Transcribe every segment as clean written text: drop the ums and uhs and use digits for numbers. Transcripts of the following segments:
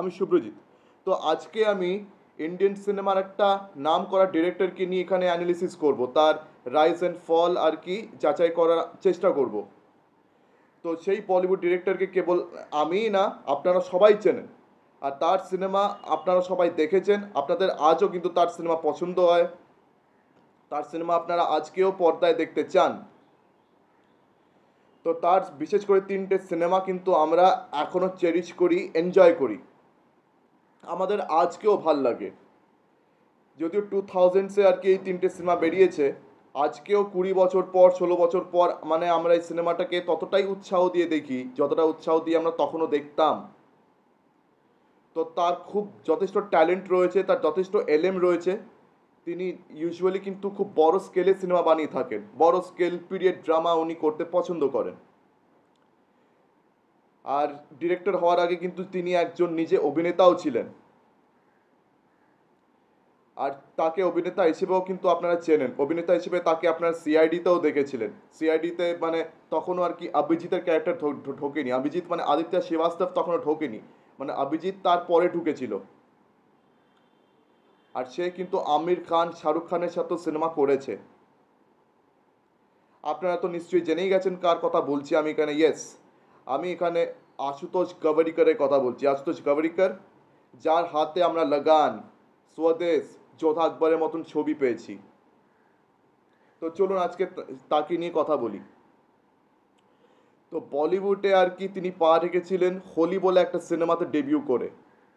আমি শুভ্রজিৎ। তো আজকে আমি ইন্ডিয়ান সিনেমার একটা নাম করা ডিরেক্টরকে নিয়ে এখানে অ্যানালিসিস করব, তার রাইজ অ্যান্ড ফল আর কি যাচাই করার চেষ্টা করব। তো সেই বলিউড ডিরেক্টরকে কেবল আমিই না, আপনারা সবাই চেনেন। আর তার সিনেমা আপনারা সবাই দেখেছেন, আপনাদের আজও কিন্তু তার সিনেমা পছন্দ হয়, তার সিনেমা আপনারা আজকেও পর্দায় দেখতে চান। তো তার বিশেষ করে তিনটে সিনেমা কিন্তু আমরা এখনও চেরিশ করি, এনজয় করি, আমাদের আজকেও ভাল লাগে। যদিও 2000-এ আর কি এই তিনটে সিনেমা বেরিয়েছে, আজকেও 20 বছর পর, 16 বছর পর মানে আমরা এই সিনেমাটাকে ততটাই উৎসাহ দিয়ে দেখি যতটা উৎসাহ দিয়ে আমরা তখনও দেখতাম। তো তার খুব যথেষ্ট ট্যালেন্ট রয়েছে, তার যথেষ্ট এলএম রয়েছে। তিনি ইউজুয়ালি কিন্তু খুব বড় স্কেলে সিনেমা বানিয়ে থাকেন, বড় স্কেল পিরিয়ড ড্রামা উনি করতে পছন্দ করেন। আর ডিরেক্টর হওয়ার আগে কিন্তু তিনি একজন নিজে অভিনেতাও ছিলেন। আর তাকে অভিনেতা হিসেবেও কিন্তু আপনারা চেনেন, অভিনেতা হিসেবে তাকে আপনারা সিআইডিতেও দেখেছিলেন। সিআইডিতে মানে তখনও আর কি অভিজিতের ক্যারেক্টার ঢোকেনি, অভিজিৎ মানে আদিত্য শ্রীবাস্তব তখনও ঢোকেনি, মানে অভিজিৎ তার পরে ঢুকেছিল। আর সে কিন্তু আমির খান, শাহরুখ খানের সাথেও সিনেমা করেছে। আপনারা তো নিশ্চয়ই জেনেই গেছেন কার কথা বলছি আমি এখানে। ইয়েস, আমি এখানে আশুতোষ গভরিকরের কথা বলছি। আশুতোষ গভরিকর, যার হাতে আমরা লাগান, স্বদেশ, যোধা আকবরের মতন ছবি পেয়েছি। তো চলুন আজকে তাকে নিয়ে কথা বলি। তো বলিউডে আর কি তিনি পা রেখেছিলেন হোলি বলে একটা সিনেমাতে ডেবিউ করে।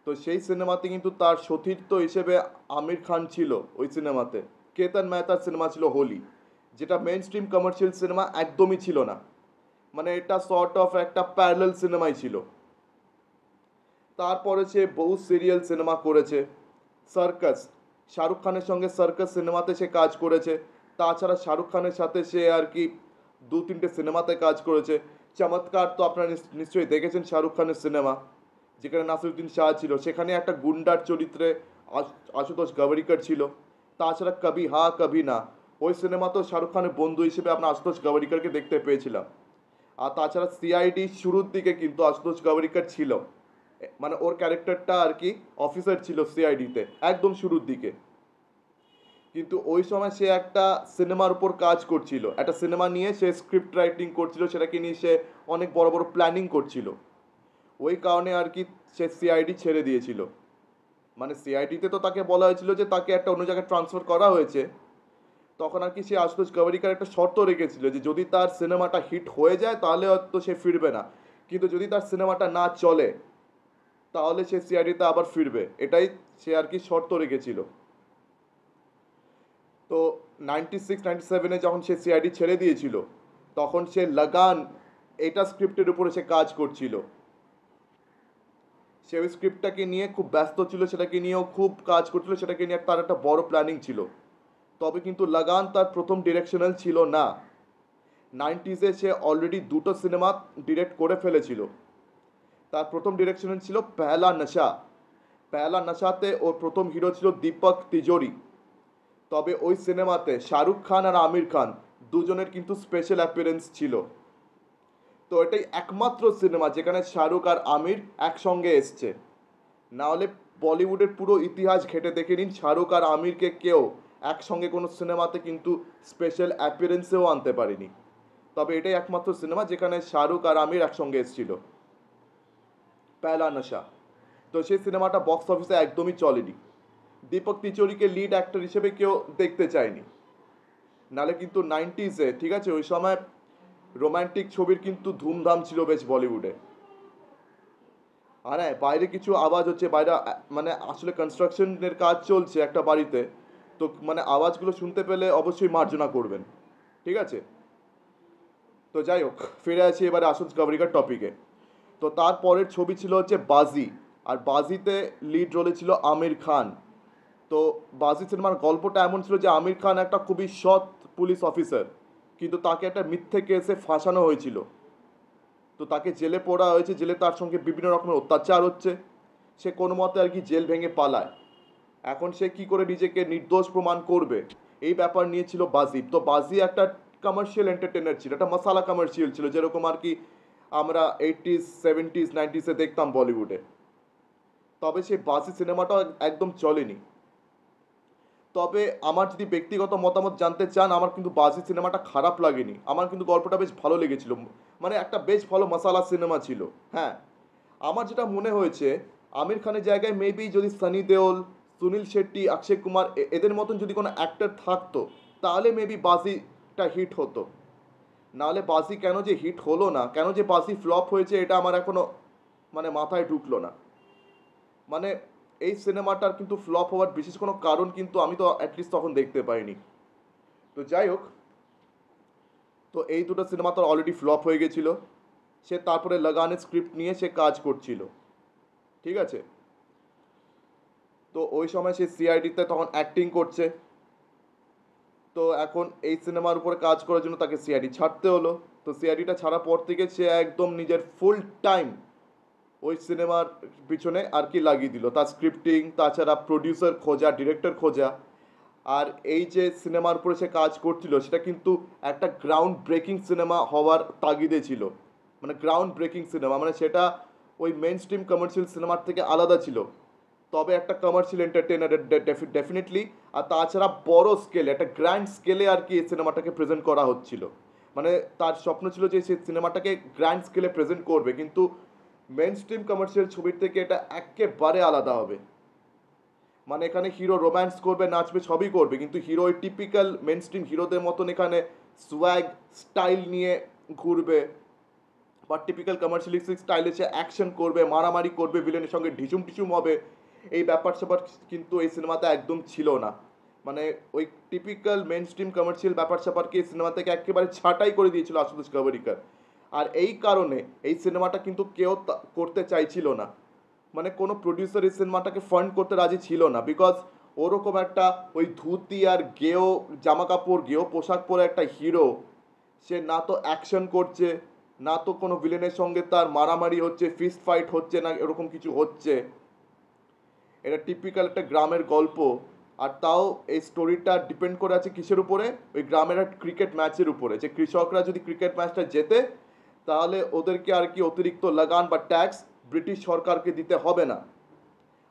তো সেই সিনেমাতে কিন্তু তার সতীর্থ হিসেবে আমির খান ছিল ওই সিনেমাতে। কেতন মেহতার সিনেমা ছিল হোলি, যেটা মেন স্ট্রিম কমার্শিয়াল সিনেমা একদমই ছিল না, মানে এটা সর্ট অফ একটা প্যারালাল সিনেমাই ছিল। তারপরে সে বহু সিরিয়াল সিনেমা করেছে। সার্কাস, শাহরুখ খানের সঙ্গে সার্কাস সিনেমাতে সে কাজ করেছে। তাছাড়া শাহরুখ খানের সাথে সে আর কি 2-3টে সিনেমাতে কাজ করেছে। চমৎকার তো আপনারা নিশ্চয়ই দেখেছেন শাহরুখ খানের সিনেমা, যেখানে নাসিরুদ্দিন শাহ ছিল, সেখানে একটা গুন্ডার চরিত্রে আশুতোষ গভরিকর ছিল। তাছাড়া কবি হা কবি না, ওই সিনেমাতেও শাহরুখ খানের বন্ধু হিসেবে আমরা আশুতোষ গভরিকরকে দেখতে পেয়েছিলাম। আর তাছাড়া সিআইডি শুরুর দিকে কিন্তু আশুতোষ গভরিকর ছিল, মানে ওর ক্যারেক্টারটা আর কি অফিসার ছিল সিআইডিতে একদম শুরুর দিকে। কিন্তু ওই সময় সে একটা সিনেমার উপর কাজ করছিল, একটা সিনেমা নিয়ে সে স্ক্রিপ্ট রাইটিং করছিল, সেটাকে নিয়ে সে অনেক বড় বড় প্ল্যানিং করছিল। ওই কারণে আর কি সে সিআইডি ছেড়ে দিয়েছিল। মানে সিআইডিতে তো তাকে বলা হয়েছিল যে তাকে একটা অন্য জায়গায় ট্রান্সফার করা হয়েছে। তখন আর কি সে আশুতোষ গভরিকর একটা শর্ত রেখেছিল যে যদি তার সিনেমাটা হিট হয়ে যায় তাহলে হয়তো সে ফিরবে না, কিন্তু যদি তার সিনেমাটা না চলে তাহলে সে সিআইডিতে আবার ফিরবে, এটাই সে আর কি শর্ত রেখেছিল। তো 96-97-এ যখন সে সিআইডি ছেড়ে দিয়েছিল, তখন সে লাগান এটা স্ক্রিপ্টের উপরে সে কাজ করছিল। সে ওই স্ক্রিপ্টটাকে নিয়ে খুব ব্যস্ত ছিল, সেটাকে নিয়েও খুব কাজ করছিল, সেটাকে নিয়ে তার একটা বড় প্ল্যানিং ছিল। তবে কিন্তু লাগান তার প্রথম ডিরেকশনাল ছিল না। 90s-এ সে অলরেডি 2টো সিনেমা ডিরেক্ট করে ফেলেছিল। তার প্রথম ডিরেকশনাল ছিল পেহলা নশা। পেহলা নশাতে ওর প্রথম হিরো ছিল দীপক তিজোরি। তবে ওই সিনেমাতে শাহরুখ খান আর আমির খান দুজনের কিন্তু স্পেশাল অ্যাপিয়ারেন্স ছিল। তো এটাই একমাত্র সিনেমা যেখানে শাহরুখ আর আমির একসঙ্গে এসছে। নাহলে বলিউডের পুরো ইতিহাস ঘেটে দেখে নিন, শাহরুখ আর আমিরকে কেউ একসঙ্গে কোনো সিনেমাতে কিন্তু স্পেশাল অ্যাপিয়ারেন্সেও আনতে পারেনি। তবে এটাই একমাত্র সিনেমা যেখানে শাহরুখ আর আমির একসঙ্গে এসেছিল, পেহলা নশা। তো সেই সিনেমাটা বক্স অফিসে একদমই চলেনি। দীপক তিচোরিকে লিড অ্যাক্টর হিসেবে কেউ দেখতে চায়নি। নালে কিন্তু 90s-এ ঠিক আছে, ওই সময় রোমান্টিক ছবির কিন্তু ধুমধাম ছিল বেশ বলিউডে। আর হ্যাঁ, বাইরে কিছু আওয়াজ হচ্ছে, বাইরে মানে আসলে কনস্ট্রাকশনের কাজ চলছে একটা বাড়িতে। তো মানে আওয়াজগুলো শুনতে পেলে অবশ্যই মার্জনা করবেন, ঠিক আছে। তো যাই হোক, ফিরে আসি এবারে আশুতোষ গভরিকর টপিকে। তো তারপরের ছবি ছিল হচ্ছে বাজি। আর বাজিতে লিড রোলে ছিল আমির খান। তো বাজি সিনেমার গল্পটা এমন ছিল যে আমির খান একটা খুবই সৎ পুলিশ অফিসার, কিন্তু তাকে একটা মিথ্যে কেসে ফাঁসানো হয়েছিল। তো তাকে জেলে পড়া হয়েছে, জেলে তার সঙ্গে বিভিন্ন রকমের অত্যাচার হচ্ছে। সে কোনো মতে আর কি জেল ভেঙে পালায়। এখন সে কি করে নিজেকে নির্দোষ প্রমাণ করবে, এই ব্যাপার নিয়ে ছিল বাজি। তো বাজি একটা কমার্শিয়াল এন্টারটেনার ছিল, একটা মশালা কমার্শিয়াল ছিল, যেরকম আর কি আমরা 80s 70s 90s-এ দেখতাম বলিউডে। তবে সেই বাসি সিনেমাটা একদম চলেনি। তবে আমার যদি ব্যক্তিগত মতামত জানতে চান, আমার কিন্তু বাজি সিনেমাটা খারাপ লাগেনি, আমার কিন্তু গল্পটা বেশ ভালো লেগেছিল, মানে একটা বেশ ভালো মশালা সিনেমা ছিল। হ্যাঁ, আমার যেটা মনে হয়েছে, আমির খানের জায়গায় মেবি যদি সানি দেওল, সুনীল শেট্টি, অক্ষয় কুমার এদের মতন যদি কোনো অ্যাক্টর থাকতো, তাহলে মেবি বাজিটা হিট হতো। নাহলে বাজি কেন যে হিট হলো না, কেন যে বাজি ফ্লপ হয়েছে, এটা আমার এখনো মানে মাথায় ঢুকলো না। মানে এই সিনেমাটার কিন্তু ফ্লপ হওয়ার বিশেষ কোনো কারণ কিন্তু আমি তো অ্যাটলিস্ট তখন দেখতে পাইনি। তো যাই হোক, তো এই দুটো সিনেমা তো অলরেডি ফ্লপ হয়ে গেছিলো। সে তারপরে লাগানের স্ক্রিপ্ট নিয়ে সে কাজ করছিল, ঠিক আছে। তো ওই সময় সে সিআইডিতে তখন অ্যাক্টিং করছে। তো এখন এই সিনেমার উপরে কাজ করার জন্য তাকে সিআইডি ছাড়তে হলো। তো সিআইডিটা ছাড়ার পর থেকে সে একদম নিজের ফুল টাইম ওই সিনেমার পিছনে আর কি লাগিয়ে দিল, তার স্ক্রিপ্টিং, তাছাড়া প্রডিউসার খোঁজা, ডিরেক্টর খোঁজা। আর এই যে সিনেমার উপরে সে কাজ করছিল, সেটা কিন্তু একটা গ্রাউন্ড ব্রেকিং সিনেমা হওয়ার তাগিদে ছিল। মানে গ্রাউন্ড ব্রেকিং সিনেমা মানে সেটা ওই মেন স্ট্রিম কমার্শিয়াল সিনেমার থেকে আলাদা ছিল, তবে একটা কমার্শিয়াল এন্টারটেনার ডেফিনেটলি। আর তাছাড়া বড় স্কেলে, একটা গ্র্যান্ড স্কেলে আর কি এই সিনেমাটাকে প্রেজেন্ট করা হচ্ছিল। মানে তার স্বপ্ন ছিল যে সে সিনেমাটাকে গ্র্যান্ড স্কেলে প্রেজেন্ট করবে, কিন্তু মেন স্ট্রিম কমার্শিয়াল ছবির থেকে এটা একেবারে আলাদা হবে। মানে এখানে হিরো রোম্যান্স করবে, নাচবে, সবই করবে, কিন্তু হিরো ওই টিপিক্যাল মেন স্ট্রিম হিরোদের মতন এখানে সোয়াগ স্টাইল নিয়ে ঘুরবে, বা টিপিক্যাল কমার্শিয়ালিস্টিক স্টাইলে সে অ্যাকশন করবে, মারামারি করবে, ভিলেনের সঙ্গে ঢিসুম টিসুম হবে। এই ব্যাপার স্যাপার কিন্তু এই সিনেমাতে একদম ছিল না। মানে ওই টিপিক্যাল মেন স্ট্রিম কমার্শিয়াল ব্যাপার স্যাপারকে এই সিনেমা থেকে একেবারে ছাঁটাই করে দিয়েছিল আশুতোষ গভরিকর। আর এই কারণে এই সিনেমাটা কিন্তু কেউ করতে চাইছিল না। মানে কোনো প্রডিউসার এই সিনেমাটাকে ফান্ড করতে রাজি ছিল না, বিকজ ওরকম একটা ওই ধুতি আর গেও জামা কাপড়, গেও পোশাক পরে একটা হিরো, সে না তো অ্যাকশন করছে, না তো কোনো ভিলেনের সঙ্গে তার মারামারি হচ্ছে, ফিস্ট ফাইট হচ্ছে, না এরকম কিছু হচ্ছে। এটা টিপিক্যাল একটা গ্রামের গল্প। আর তাও এই স্টোরিটা ডিপেন্ড করে আছে কিসের উপরে? ওই গ্রামের একটা ক্রিকেট ম্যাচের উপরে, যে কৃষকরা যদি ক্রিকেট ম্যাচটা জেতে, তাহলে ওদেরকে আর কি অতিরিক্ত লাগান বা ট্যাক্স ব্রিটিশ সরকারকে দিতে হবে না।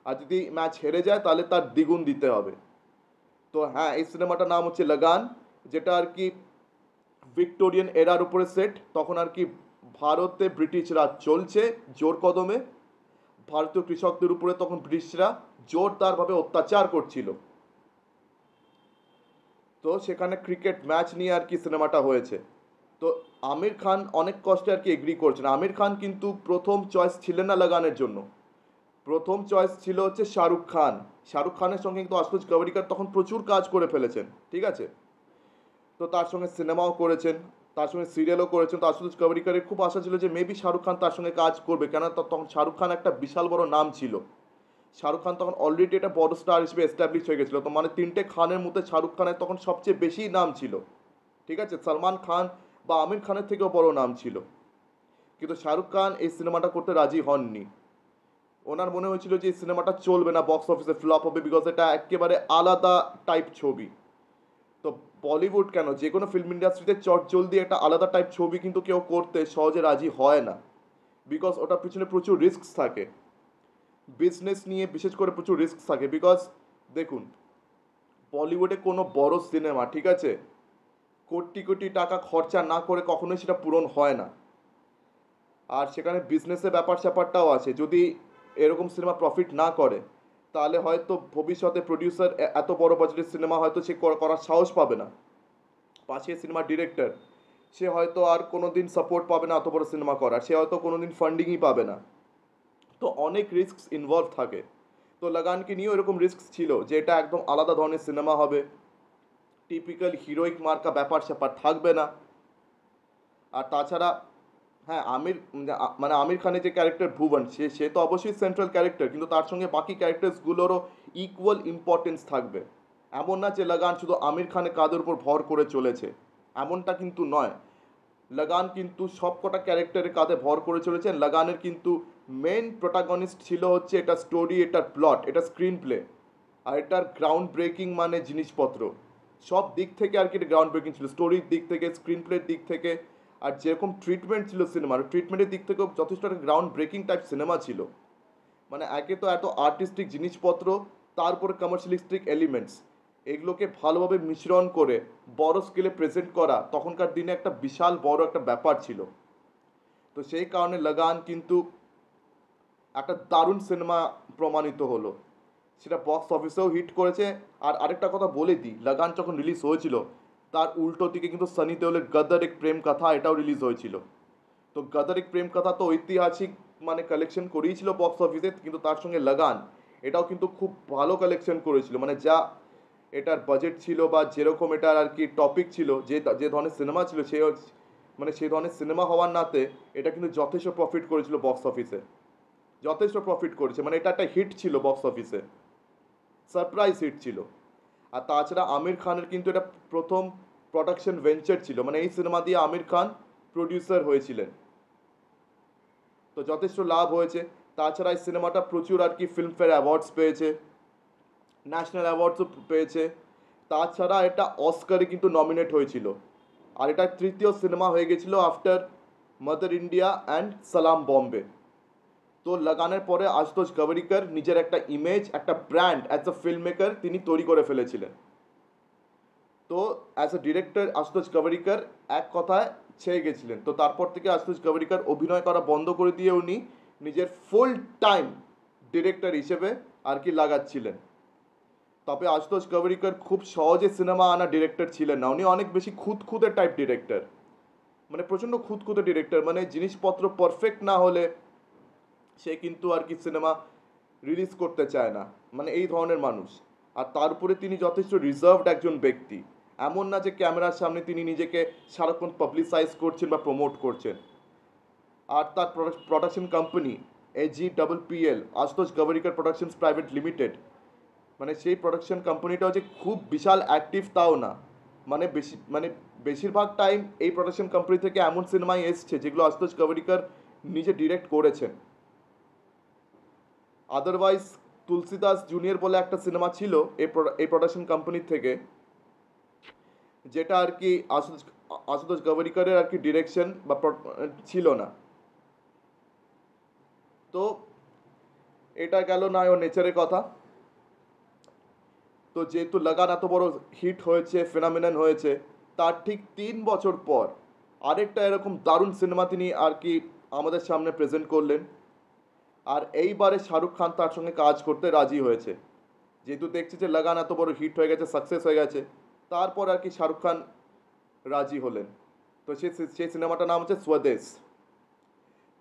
আর যদি ম্যাচ হেরে যায় তাহলে তার দ্বিগুণ দিতে হবে। তো হ্যাঁ, এই সিনেমাটার নাম হচ্ছে লাগান, যেটা আর কি ভিক্টোরিয়ান এরার উপরে সেট। তখন আর কি ভারতে ব্রিটিশ রাজ চলছে জোর কদমে। ভারতীয় কৃষকদের উপরে তখন ব্রিটিশরা জোরদারভাবে অত্যাচার করছিল। তো সেখানে ক্রিকেট ম্যাচ নিয়ে আর কি সিনেমাটা হয়েছে। তো আমির খান অনেক কষ্টে আর কি এগ্রি করছেন। আমির খান কিন্তু প্রথম চয়েস ছিলেন না লাগানের জন্য, প্রথম চয়েস ছিল হচ্ছে শাহরুখ খান। শাহরুখ খানের সঙ্গে কিন্তু আশুতোষ গভরিকর তখন প্রচুর কাজ করে ফেলেছেন, ঠিক আছে। তো তার সঙ্গে সিনেমাও করেছেন, তার সঙ্গে সিরিয়ালও করেছেন। তো আশুতোষ গভরিকরের খুব আশা ছিল যে মেবি শাহরুখ খান তার সঙ্গে কাজ করবে, কেন তখন শাহরুখ খান একটা বিশাল বড় নাম ছিল। শাহরুখ খান তখন অলরেডি একটা বড় স্টার হিসেবে এস্টাবলিশ হয়ে গেছিলো। তো মানে তিনটে খানের মধ্যে শাহরুখ খানের তখন সবচেয়ে বেশি নাম ছিল, ঠিক আছে। সালমান খান বা আমির খানের থেকেও বড় নাম ছিল। কিন্তু শাহরুখ খান এই সিনেমাটা করতে রাজি হননি। ওনার মনে হয়েছিল যে এই সিনেমাটা চলবে না, বক্স অফিসে ফ্লপ হবে, বিকজ এটা একেবারে আলাদা টাইপ ছবি। তো বলিউড কেন, যে কোনো ফিল্ম ইন্ডাস্ট্রিতে চট জলদি একটা আলাদা টাইপ ছবি কিন্তু কেউ করতে সহজে রাজি হয় না, বিকজ ওটার পিছনে প্রচুর রিস্ক থাকে। বিজনেস নিয়ে বিশেষ করে প্রচুর রিস্ক থাকে। বিকজ দেখুন, বলিউডে কোনো বড় সিনেমা, ঠিক আছে, কোটি কোটি টাকা খরচা না করে কখনোই সেটা পূরণ হয় না। আর সেখানে বিজনেসের ব্যাপার স্যাপারটাও আছে। যদি এরকম সিনেমা প্রফিট না করে, তাহলে হয়তো ভবিষ্যতে প্রডিউসার এত বড় বাজেটের সিনেমা হয়তো সে করার সাহস পাবে না। পাশে সিনেমার ডিরেক্টর, সে হয়তো আর কোনো দিন সাপোর্ট পাবে না অত বড় সিনেমা করার, সে হয়তো কোনো দিন ফান্ডিংই পাবে না। তো অনেক রিস্ক ইনভলভ থাকে। তো লাগানকে নিয়েও এরকম রিস্ক ছিল যে এটা একদম আলাদা ধরনের সিনেমা হবে, টিপিক্যাল হিরোইক মার্কা ব্যাপার স্যাপার থাকবে না। আর তাছাড়া হ্যাঁ, মানে আমির খানের যে ক্যারেক্টার ভুবন, সে সে তো অবশ্যই সেন্ট্রাল ক্যারেক্টার, কিন্তু তার সঙ্গে বাকি ক্যারেক্টার্সগুলোরও ইকুয়াল ইম্পর্টেন্স থাকবে। এমন না যে লাগান শুধু আমির খানের কাঁধের উপর ভর করে চলেছে, এমনটা কিন্তু নয়। লাগান কিন্তু সব কটা ক্যারেক্টারের কাঁধে ভর করে চলেছে। লাগানের কিন্তু মেন প্রোটাগনিস্ট ছিল হচ্ছে এটা স্টোরি, এটার প্লট, এটা স্ক্রিন প্লে, আর এটার গ্রাউন্ড ব্রেকিং মানে জিনিসপত্র। সব দিক থেকে আর কি এটা গ্রাউন্ড ব্রেকিং ছিল, স্টোরির দিক থেকে, স্ক্রিন প্লের দিক থেকে। আর যেরকম ট্রিটমেন্ট ছিল সিনেমার, ট্রিটমেন্টের দিক থেকেও যথেষ্ট একটা গ্রাউন্ড ব্রেকিং টাইপ সিনেমা ছিল। মানে একে তো এত আর্টিস্টিক জিনিসপত্র, তারপরে কমার্শিয়ালিস্টিক এলিমেন্টস, এগুলোকে ভালোভাবে মিশ্রণ করে বড় স্কেলে প্রেজেন্ট করা তখনকার দিনে একটা বিশাল বড় একটা ব্যাপার ছিল। তো সেই কারণে লাগান কিন্তু একটা দারুণ সিনেমা প্রমাণিত হলো। সেটা বক্স অফিসেও হিট করেছে। আর আরেকটা কথা বলে দিই, লাগান যখন রিলিজ হয়েছিল তার উল্টো দিকে কিন্তু সানি দেওলের গদর এক প্রেম কথা এটাও রিলিজ হয়েছিল। তো গদর এক প্রেম কথা তো ঐতিহাসিক মানে কালেকশন করেইছিল বক্স অফিসে, কিন্তু তার সঙ্গে লাগান এটাও কিন্তু খুব ভালো কালেকশন করেছিল। মানে যা এটার বাজেট ছিল বা যেরকম এটার আর কি টপিক ছিল, যে যে ধরনের সিনেমা ছিল, সে মানে সেই ধরনের সিনেমা হওয়ার নাতে এটা কিন্তু যথেষ্ট প্রফিট করেছিল বক্স অফিসে, যথেষ্ট প্রফিট করেছে। মানে এটা একটা হিট ছিল বক্স অফিসে, সারপ্রাইজ হিট ছিল। আর তাছাড়া আমির খানের কিন্তু এটা প্রথম প্রোডাকশন ভেঞ্চার ছিল, মানে এই সিনেমা দিয়ে আমির খান প্রডিউসার হয়েছিলেন। তো যথেষ্ট লাভ হয়েছে। তাছাড়া এই সিনেমাটা প্রচুর আর কি ফিল্মফেয়ার অ্যাওয়ার্ডস পেয়েছে, ন্যাশনাল অ্যাওয়ার্ডসও পেয়েছে। তাছাড়া এটা অস্কারে কিন্তু নমিনেট হয়েছিল। আর এটা তৃতীয় সিনেমা হয়ে গেছিল আফটার মাদার ইন্ডিয়া অ্যান্ড সালাম বম্বে। তো লাগানের পরে আশুতোষ গভরিকর নিজের একটা ইমেজ, একটা brand as a film maker তিনি তৈরি করে ফেলেছিলেন। তো অ্যাজ এ ডিরেক্টর আশুতোষ গভরিকর এক কথায় ছেয়ে গেছিলেন। তো তারপর থেকে আশুতোষ গভরিকর অভিনয় করা বন্ধ করে দিয়ে উনি নিজের ফুল টাইম ডিরেক্টর হিসেবে আর কি লাগাচ্ছিলেন। তবে আশুতোষ গভরিকর খুব সহজে সিনেমা আনা ডিরেক্টর ছিলেন না, উনি অনেক বেশি খুঁতখুঁতে টাইপ ডিরেক্টর, মানে প্রচণ্ড খুঁতখুঁতে ডিরেক্টর। মানে জিনিসপত্র পারফেক্ট না হলে সে কিন্তু আর কি সিনেমা রিলিজ করতে চায় না, মানে এই ধরনের মানুষ। আর তার উপরে তিনি যথেষ্ট রিজার্ভড একজন ব্যক্তি, এমন না যে ক্যামেরার সামনে তিনি নিজেকে সারাক্ষণ পাবলিসাইজ করছেন বা প্রমোট করছেন। আর তার production company AGPPL, Ashutosh Gowariker productions private limited, মানে সেই প্রোডাকশন কোম্পানিটাও যে খুব বিশাল অ্যাক্টিভ তাও না। মানে বেশিরভাগ টাইম এই প্রোডাকশন কোম্পানি থেকে এমন সিনেমাই এসছে যেগুলো আশুতোষ গভরিকর নিজে ডিরেক্ট করেছেন। আদারওয়াইজ তুলসীদাস জুনিয়র বলে একটা সিনেমা ছিল এই প্রোডাকশন কোম্পানির থেকে, যেটা আর কি আশুতোষ গভরিকরের আর কি ডিরেকশন বা ছিল না। তো এটা গেল না ও নেচারের কথা। তো যেহেতু লাগান এত বড় হিট হয়েছে, ফেনামিনান হয়েছে, তার ঠিক 3 বছর পর আরেকটা এরকম দারুণ সিনেমা তিনি আর কি আমাদের সামনে প্রেজেন্ট করলেন। আর এইবারে শাহরুখ খান তার সঙ্গে কাজ করতে রাজি হয়েছে। যেহেতু দেখছি যে লাগান এত বড় হিট হয়ে গেছে, সাকসেস হয়ে গেছে, তারপর আর কি শাহরুখ খান রাজি হলেন। তো সেই সিনেমাটার নাম হচ্ছে স্বদেশ।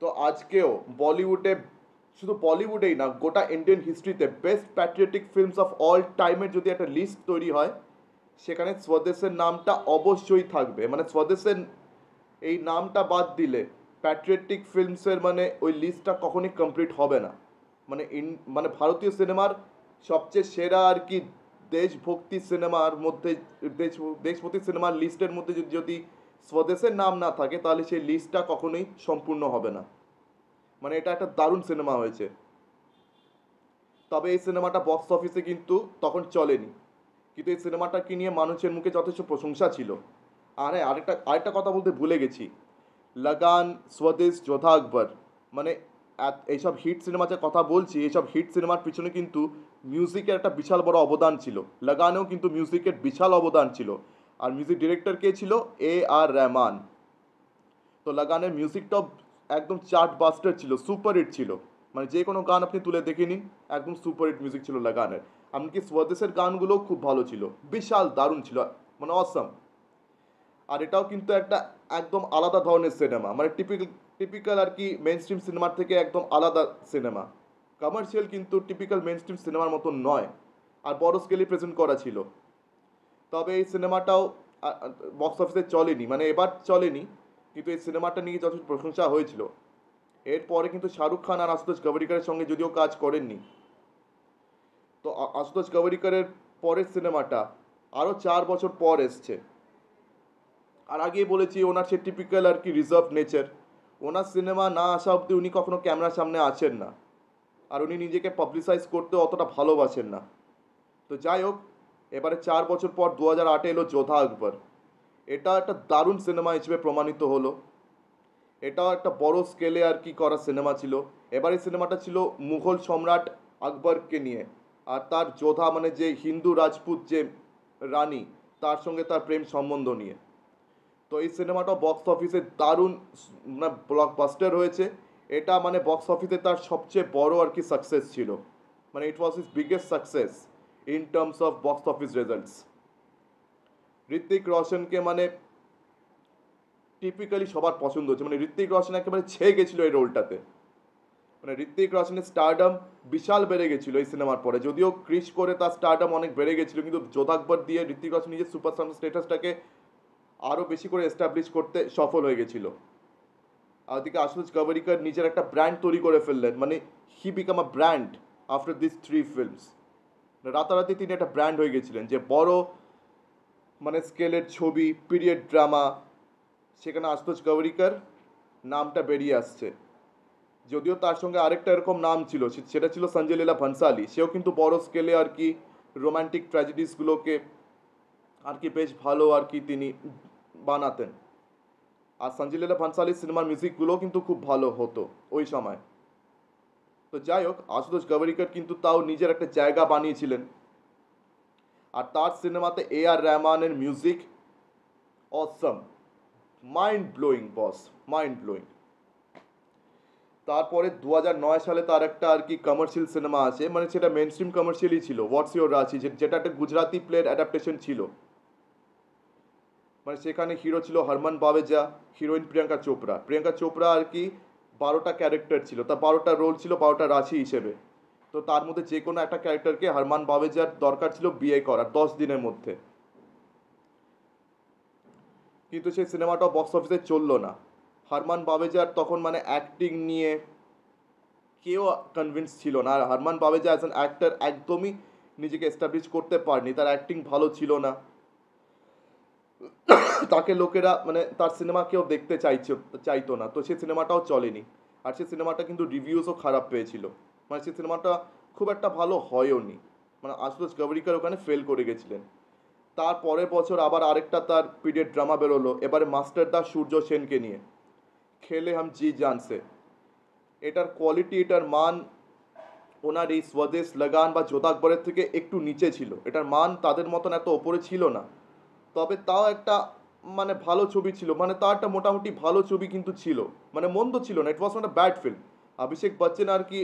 তো আজকেও বলিউডে, শুধু বলিউডেই না, গোটা ইন্ডিয়ান হিস্ট্রিতে best patriotic films of all টাইমের যদি একটা লিস্ট তৈরি হয়, সেখানে স্বদেশের নামটা অবশ্যই থাকবে। মানে স্বদেশের এই নামটা বাদ দিলে প্যাট্রিয়টিক ফিল্মসের মানে ওই লিস্টটা কখনই কমপ্লিট হবে না। মানে ভারতীয় সিনেমার সবচেয়ে সেরা আর কি দেশভক্তি সিনেমার মধ্যে, দেশভক্তি সিনেমার লিস্টের মধ্যে যদি স্বদেশের নাম না থাকে, তাহলে সেই লিস্টটা কখনোই সম্পূর্ণ হবে না। মানে এটা একটা দারুণ সিনেমা হয়েছে। তবে এই সিনেমাটা বক্স অফিসে কিন্তু তখন চলেনি, কিন্তু এই সিনেমাটাকে নিয়ে মানুষের মুখে যথেষ্ট প্রশংসা ছিল। আর হ্যাঁ, আরেকটা কথা বলতে ভুলে গেছি, লাগান, স্বদেশ, যোধা আকবর, মানে এইসব হিট সিনেমা যে কথা বলছি, এইসব হিট সিনেমার পিছনে কিন্তু মিউজিকের একটা বিশাল বড় অবদান ছিল। লাগানেও কিন্তু মিউজিকের বিশাল অবদান ছিল। আর মিউজিক ডিরেক্টর কে ছিল? AR রহমান। তো লাগানের মিউজিকটাও একদম চার্ট বাস্টার ছিল, সুপার হিট ছিল। মানে যে কোনো গান আপনি তুলে দেখে নিন, একদম সুপার হিট মিউজিক ছিল লাগানের। এমনকি স্বদেশের গানগুলোও খুব ভালো ছিল, বিশাল দারুণ ছিল, মানে অসম। আর এটাও কিন্তু একটা একদম আলাদা ধরনের সিনেমা, মানে টিপিক্যাল আর কি মেন স্ট্রিম সিনেমার থেকে একদম আলাদা সিনেমা। কমার্শিয়াল, কিন্তু টিপিক্যাল মেন স্ট্রিম সিনেমার মতো নয়। আর বড় স্কেলে প্রেজেন্ট করা ছিল। তবে এই সিনেমাটাও বক্স অফিসে চলেনি, মানে এবার চলেনি, কিন্তু এই সিনেমাটা নিয়ে যথেষ্ট প্রশংসা হয়েছিল। এরপরে কিন্তু শাহরুখ খান আর আশুতোষ গভরিকরের সঙ্গে যদিও কাজ করেননি। তো আশুতোষ গভরিকরের পরের সিনেমাটা আরও 4 বছর পর এসছে। আর আগেই বলেছি ওনার সে টিপিক্যাল আর কি রিজার্ভ নেচার। ওনার সিনেমা না আসা অব্দি উনি কখনো ক্যামেরার সামনে আসেন না। আর উনি নিজেকে পাবলিসাইজ করতে অতটা ভালোবাসেন না। তো যাই হোক, এবারে 4 বছর পর 2008 এলো যোধা আকবর। এটা একটা দারুণ সিনেমা হিসেবে প্রমাণিত হলো। এটাও একটা বড় স্কেলে আর কি করা সিনেমা ছিল। এবার এই সিনেমাটা ছিল মুঘল সম্রাট আকবরকে নিয়ে, আর তার যোধা মানে যে হিন্দু রাজপুত যে রানী, তার সঙ্গে তার প্রেম সম্বন্ধ নিয়ে। তো এই সিনেমাটা বক্স অফিসে দারুণ মানে ব্লকবাস্টার হয়েছে। এটা মানে বক্স অফিসে তার সবচেয়ে বড় আর কি সাকসেস ছিল, মানে it was his biggest success in terms of box office results. Hrithik রোশনকে মানে টিপিক্যালি সবার পছন্দ হচ্ছে, মানে ঋত্বিক রোশন একেবারে ছেয়ে গেছিল এই রোলটাতে। মানে ঋত্বিক রোশনের স্টারডাম বিশাল বেড়ে গেছিল এই সিনেমার পরে, যদিও ক্রিশ করে তার স্টারডাম অনেক বেড়ে গেছিল, কিন্তু যোধা আকবর দিয়ে ঋত্বিক রোশন নিজের সুপারস্টার স্ট্যাটাসটাকে আরও বেশি করে এস্টাবলিশ করতে সফল হয়ে গেছিল। আর ওদিকে আশুতোষ গভরিকর নিজের একটা ব্র্যান্ড তৈরি করে ফেললেন, মানে he became a brand after this 3 films. রাতারাতি তিনি একটা ব্র্যান্ড হয়ে গেছিলেন, যে বড় মানে স্কেলের ছবি, পিরিয়ড ড্রামা, সেখানে আশুতোষ গভরিকর নামটা বেরিয়ে আসছে। যদিও তার সঙ্গে আরেকটা এরকম নাম ছিল, সেটা ছিল সঞ্জয় লীলা ভনসালি। সেও কিন্তু বড় স্কেলে আর কি রোমান্টিক ট্র্যাজেডিসগুলোকে আর কি বেশ ভালো আর কি তিনি বানাতেন। আর সঞ্জয় লীলা ভনসালির সিনেমার মিউজিকগুলো কিন্তু খুব ভালো হতো ওই সময়। তো যাই হোক, আশুতোষ গভরিকর কিন্তু তাও নিজের একটা জায়গা বানিয়েছিলেন। আর তার সিনেমাতে আর রহমানের মিউজিক অসম, মাইন্ড ব্লোয়িং বস, মাইন্ড ব্লোয়িং। তারপরে 2009 সালে তার একটা আর কি কমার্শিয়াল সিনেমা আছে, মানে সেটা মেন স্ট্রিম কমার্শিয়ালই ছিল, হোয়াটস ইউর রাঁচি, যেটা একটা গুজরাতি প্লের অ্যাডাপ্টেশন ছিল। মানে সেখানে হিরো ছিল হরমান বাবেজা, হিরোইন প্রিয়াঙ্কা চোপড়া। প্রিয়াঙ্কা চোপড়া আর কি 12টা ক্যারেক্টার ছিল, তার 12টা রোল ছিল 12টা রাশি হিসেবে। তো তার মধ্যে যে কোনো একটা ক্যারেক্টারকে হরমান বাবেজার দরকার ছিল বিয়ে করার 10 দিনের মধ্যে। কিন্তু সেই সিনেমাটাও বক্স অফিসে চললো না। হরমান বাবেজার তখন মানে অ্যাক্টিং নিয়ে কেউ কনভিন্স ছিল না, আর হরমান বাবেজা অ্যাজ অ্যান অ্যাক্টর একদমই নিজেকে এস্টাবলিশ করতে পারেনি, তার অ্যাক্টিং ভালো ছিল না। তাকে লোকেরা মানে তার সিনেমা কেউ দেখতে চাইতো না, তো সেই সিনেমাটাও চলেনি। আর সেই সিনেমাটা কিন্তু রিভিউসও খারাপ পেয়েছিল, মানে সেই সিনেমাটা খুব একটা ভালো হয়ও নি, মানে আশুতোষ গভরিকর ওখানে ফেল করে গেছিলেন। তার পরের বছর আবার আরেকটা তার পিরিয়ড ড্রামা বেরোলো, এবারে মাস্টার দা সূর্য সেনকে নিয়ে, খেলে হাম জি জানসে। এটার কোয়ালিটি, এটার মান ওনার এই স্বদেশ, লাগান বা যোধা আকবরের থেকে একটু নিচে ছিল। এটার মান তাদের মতন এত ওপরে ছিল না, তবে তাও একটা মানে ভালো ছবি ছিল, মানে তার একটা মোটামুটি ভালো ছবি কিন্তু ছিল, মানে মন্দ ছিল না, it was not a bad film. Abhishek Bachchan আর কি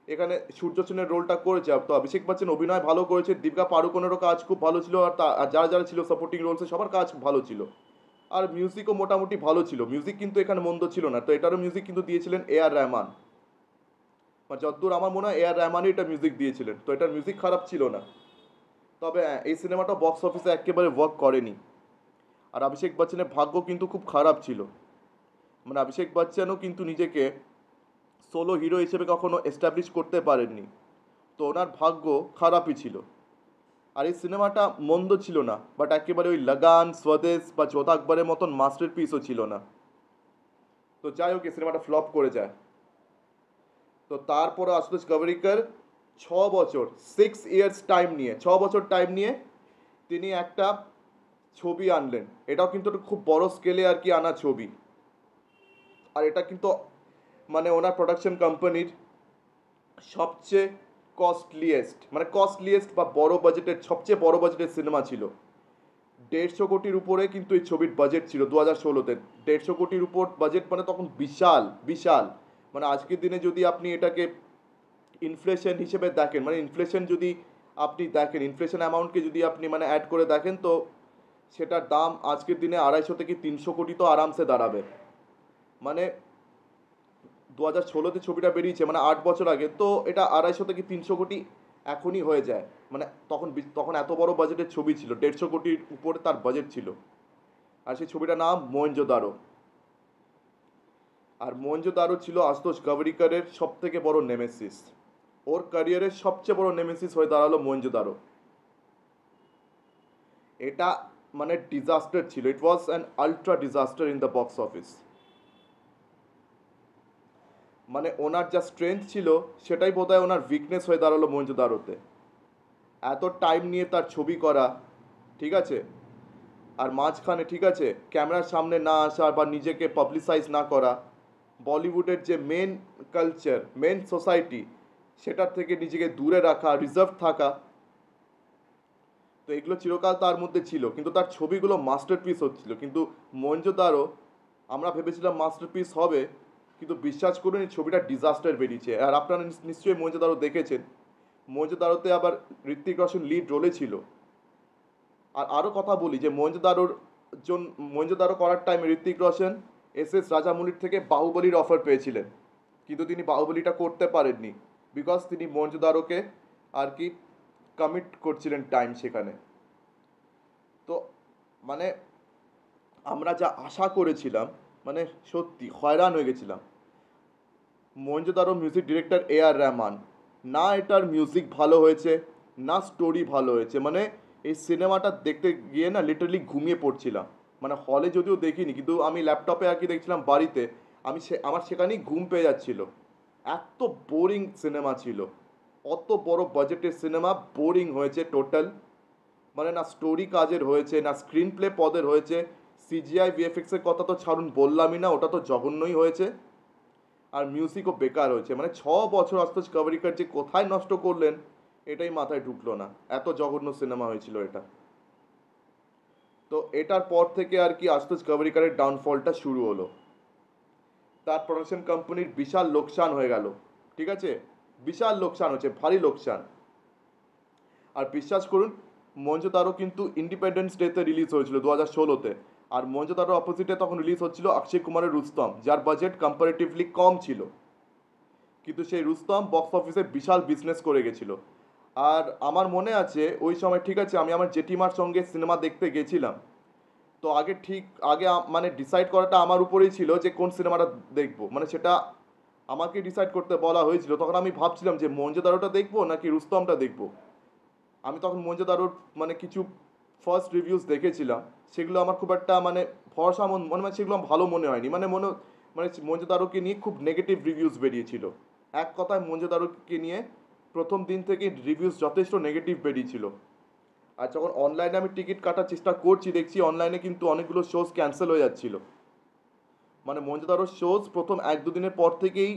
এখানে সূর্য সেনের রোলটা করেছে, তো অভিষেক বচ্চন অভিনয় ভালো করেছে, দীপিকা পাড়ুকোনেরও কাজ খুব ভালো ছিল, আর যারা যারা ছিল সাপোর্টিং রোলসে সবার কাজ ভালো ছিল। আর মিউজিকও মোটামুটি ভালো ছিল, মিউজিক কিন্তু এখানে মন্দ ছিল না। তো এটারও মিউজিক কিন্তু দিয়েছিলেন আর রহমান, মানে যতদূর আমার মনে হয় আর রহমানই এটা মিউজিক দিয়েছিলেন, তো এটার মিউজিক খারাপ ছিল না। তবে এই সিনেমাটা বক্স অফিসে একেবারে ওয়ার্ক করেনি। আর অভিষেক বচ্চনের ভাগ্য কিন্তু খুব খারাপ ছিল, মানে অভিষেক বচ্চনও কিন্তু নিজেকে সোলো হিরো হিসেবে কখনো এস্টাবলিশ করতে পারেননি, তো ওনার ভাগ্য খারাপই ছিল। আর এই সিনেমাটা মন্দ ছিল না, বাট একেবারে ওই লাগান, স্বদেশ বা যোধা আকবরের মতন মাস্টার পিসও ছিল না। তো যাই হোক, এই সিনেমাটা ফ্লপ করে যায়। তো তারপরে আশুতোষ গভরিকর 6 বছর, 6 ইয়ার্স টাইম নিয়ে, 6 বছর টাইম নিয়ে তিনি একটা ছবি আনলেন। এটাও কিন্তু একটা খুব বড় স্কেলে আর কি আনা ছবি। আর এটা কিন্তু মানে ওনার প্রোডাকশন কোম্পানির সবচেয়ে কস্টলিয়েস্ট বা বড় বাজেটের, সবচেয়ে বড় বাজেটের সিনেমা ছিল। 150 কোটির উপরে কিন্তু এই ছবির বাজেট ছিল 2016-তে। 150 কোটির উপর বাজেট মানে তখন বিশাল বিশাল। মানে আজকের দিনে যদি আপনি এটাকে ইনফ্লেশন হিসেবে দেখেন, মানে ইনফ্লেশন যদি আপনি দেখেন, ইনফ্লেশন অ্যামাউন্টকে যদি আপনি মানে অ্যাড করে দেখেন, তো সেটার দাম আজকের দিনে 250 থেকে 300 কোটি তো আরামসে দাঁড়াবে। মানে 2016-তে ছবিটা বেরিয়েছে, মানে 8 বছর আগে, তো এটা 250 থেকে 300 কোটি এখনই হয়ে যায়। মানে তখন এত বড় বাজেটের ছবি ছিল, 150 কোটির উপরে তার বাজেট ছিল। আর সেই ছবিটার নাম মোহেনজোদারো। আর মোহেনজোদারো ছিল আশুতোষ গভরিকরের সব থেকে বড় নেমেসিস। ওর ক্যারিয়ারের সবচেয়ে বড় নেমেসিস হয়ে দাঁড়ালো মোহেনজোদারো। এটা মানে ডিজাস্টার ছিল, it was an ultra disaster in the box office. মানে ওনার যা স্ট্রেংথ ছিল সেটাই বোধহয় ওনার উইকনেস হয়ে দাঁড়ালো মোহেনজোদারোতে। এত টাইম নিয়ে তার ছবি করা, ঠিক আছে, আর মাঝখানে ঠিক আছে ক্যামেরার সামনে না আসা বা নিজেকে পাবলিসাইজ না করা, বলিউডের যে মেন কালচার, মেন সোসাইটি, সেটার থেকে নিজেকে দূরে রাখা, রিজার্ভ থাকা, তো এগুলো চিরকাল তার মধ্যে ছিল। কিন্তু তার ছবিগুলো মাস্টারপিস হচ্ছিল। কিন্তু মঞ্জুদারও আমরা ভেবেছিলাম মাস্টারপিস হবে, কিন্তু বিশ্বাস করুন এই ছবিটা ডিজাস্টার বেরিয়েছে। আর আপনারা নিশ্চয়ই মঞ্জুদারও দেখেছেন। মঞ্জুদারোতে আবার ঋত্বিক রোশন লিড রোলে ছিল। আর আরও কথা বলি যে মঞ্জুদারো করার টাইমে ঋত্বিক রোশন এস রাজামৌলির থেকে বাহুবলীর অফার পেয়েছিলেন, কিন্তু তিনি বাহুবলীটা করতে পারেননি, বিকজ তিনি মঞ্জুদারোকে আর কি কমিট করছিলেন টাইম সেখানে। তো মানে আমরা যা আশা করেছিলাম, মানে সত্যি হয়রান হয়ে গেছিলাম। মঞ্জুদারো মিউজিক ডিরেক্টর A.R. রহমান, না এটার মিউজিক ভালো হয়েছে, না স্টোরি ভালো হয়েছে। মানে এই সিনেমাটা দেখতে গিয়ে না লিটারালি ঘুমিয়ে পড়ছিলাম। মানে হলে যদিও দেখিনি, কিন্তু আমি ল্যাপটপে আর কি দেখছিলাম বাড়িতে, আমার সেখানেই ঘুম পেয়ে যাচ্ছিল। এত বোরিং সিনেমা ছিল। অত বড় বাজেটের সিনেমা বোরিং হয়েছে টোটাল। মানে না স্টোরি কাজের হয়েছে, না স্ক্রিন প্লে পদের হয়েছে। CGI VFX এর কথা তো ছাড়ুন, বললামই না, ওটা তো জঘন্যই হয়েছে। আর মিউজিকও বেকার হয়েছে। মানে 6 বছর আশুতোষ কাভারিকার যে কোথায় নষ্ট করলেন এটাই মাথায় ঢুকলো না। এত জঘন্য সিনেমা হয়েছিল এটা। তো এটার পর থেকে আর কি আশুতোষ কাভারিকারের ডাউনফলটা শুরু হলো। তার প্রোডাকশন কোম্পানির বিশাল লোকসান হয়ে গেল, ঠিক আছে, বিশাল লোকসান হচ্ছে, ভারী লোকসান। আর বিশ্বাস করুন মঞ্জুদারো কিন্তু ইন্ডিপেন্ডেন্স ডেতে রিলিজ হয়েছিল 2016-তে। আর মঞ্জুদারোর অপোজিটে তখন রিলিজ হচ্ছিল অক্ষয় কুমারের রুস্তম, যার বাজেট কম্পারেটিভলি কম ছিল, কিন্তু সেই রুস্তম বক্স অফিসে বিশাল বিজনেস করে গেছিল। আর আমার মনে আছে ওই সময় ঠিক আছে আমি আমার জেঠিমার সঙ্গে সিনেমা দেখতে গেছিলাম। তো মানে ডিসাইড করাটা আমার উপরেই ছিল যে কোন সিনেমাটা দেখবো, মানে সেটা আমাকে ডিসাইড করতে বলা হয়েছিল। তখন আমি ভাবছিলাম যে মঞ্জুদারোটা দেখবো নাকি রুস্তমটা দেখবো। আমি তখন মঞ্জুদারোর মানে কিছু ফার্স্ট রিভিউজ দেখেছিলাম, সেগুলো আমার খুব একটা মানে মানে সেগুলো আমার ভালো মনে হয়নি। মানে মঞ্জুদারোকে নিয়ে খুব নেগেটিভ রিভিউজ বেরিয়েছিল। এক কথায় মঞ্জুদারোকে নিয়ে প্রথম দিন থেকে রিভিউজ যথেষ্ট নেগেটিভ বেরিয়েছিল। আর যখন অনলাইনে আমি টিকিট কাটার চেষ্টা করছি, দেখছি অনলাইনে কিন্তু অনেকগুলো শোজ ক্যান্সেল হয়ে যাচ্ছিল। মানে মঞ্জুদারোর শোজ প্রথম 1-2 দিনের পর থেকেই